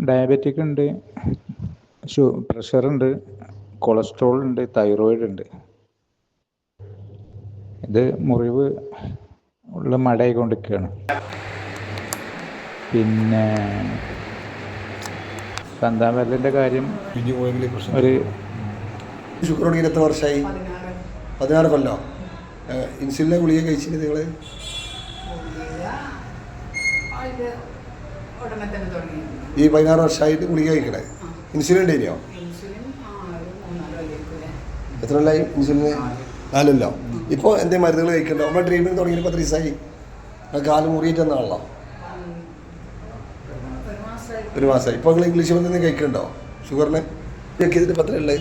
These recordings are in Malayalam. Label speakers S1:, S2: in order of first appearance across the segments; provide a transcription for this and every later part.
S1: ഡയബറ്റിക് ഉണ്ട്, പ്രഷറുണ്ട്, കൊളസ്ട്രോൾ ഉണ്ട്, തൈറോയിഡ് ഉണ്ട്. ഇത് മുറിവ് ഉള്ള മടയായിക്കൊണ്ടിരിക്കുകയാണ്. പിന്നെ സന്താപനത്തിൻ്റെ കാര്യം ഒരു
S2: ഷുഗർ തുടങ്ങിയിട്ട് എത്ര വർഷമായി? 16 കൊല്ലോ. ഇൻസുലിനെ ഗുളിക കഴിച്ചിട്ട് നിങ്ങൾ? ഈ 16 വർഷമായിട്ട് ഗുളിക കഴിക്കണേ. ഇൻസുലിൻ ഉണ്ടായിരുന്നോ? എത്ര കൊല്ലായി ഇൻസുലിന്? 4 കൊല്ലോ. ഇപ്പോൾ എന്തെങ്കിലും മരുന്നുകൾ കഴിക്കണ്ടോ? നമ്മുടെ ട്രീറ്റ്മെൻറ്റ് തുടങ്ങിയിട്ട് 10 ദിവസമായി. കാല് മുറിയിട്ട് എന്നാണല്ലോ. 1 മാസമായി. ഇപ്പോൾ നിങ്ങൾ ഇംഗ്ലീഷ് മരുന്ന് കഴിക്കണ്ടോ ഷുഗറിന്? ചെക്ക് ചെയ്തിട്ട് 10 ഉള്ളത്?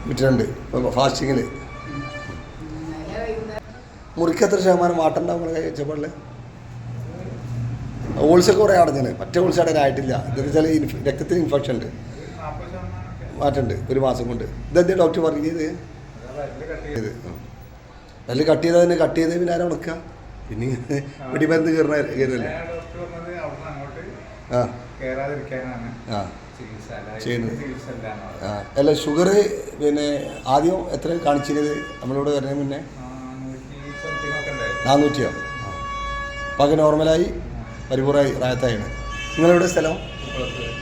S2: വിട്ടിട്ടുണ്ട്. ഫാസ്റ്റിങ്ങിൽ മുറിക്ക് എത്ര ശതമാനം മാറ്റണ്ടാവും നിങ്ങൾ കഴിച്ചപ്പോൾ? ഹോൾസൊക്കെ കുറേ അടഞ്ഞാണ്. മറ്റേ ഹോൾസ് അടയാനായിട്ടില്ല. ഇതെന്ന് വെച്ചാൽ രക്തത്തിന് ഇൻഫെക്ഷൻ ഉണ്ട്. മാറ്റമുണ്ട് 1 മാസം കൊണ്ട്. ഇതെന്താ ഡോക്ടർ പറഞ്ഞത്? നല്ല കട്ട് ചെയ്താൽ തന്നെ കട്ട് ചെയ്ത് പിന്നെ ആരാ ഉണക്കുക? പിന്നെ വെടിമരുന്ന് കയറുന്നല്ലേ? ആ ആ ചെയ്യുന്നത്. അല്ല ഷുഗർ പിന്നെ ആദ്യം എത്ര കാണിച്ചിരുന്നത് നമ്മളിവിടെ വരുന്നതിന് മുന്നേ? 400. അപ്പോൾ അത് നോർമലായി പരിപൂർണ്ണമായി റായത്തായാണ്. നിങ്ങളെവിടെ സ്ഥലം?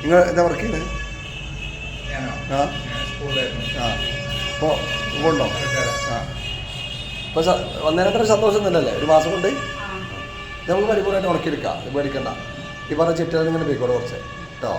S2: നിങ്ങൾ എന്താ വർക്ക് ചെയ്യുന്നത്? ആ ആ അപ്പോൾ ഉണ്ടോ? ആ ഇപ്പോൾ വന്നതിനത്ര സന്തോഷം തന്നെയല്ലേ? 1 മാസം കൊണ്ട് നമുക്ക് പരിപൂർണ്ണമായിട്ട് ഉണക്കിയെടുക്കാം. പേടിക്കണ്ട. ഈ പറഞ്ഞ ചിട്ടകൾ ഇങ്ങനെ പോയിക്കോട്ടെ കുറച്ച് കേട്ടോ.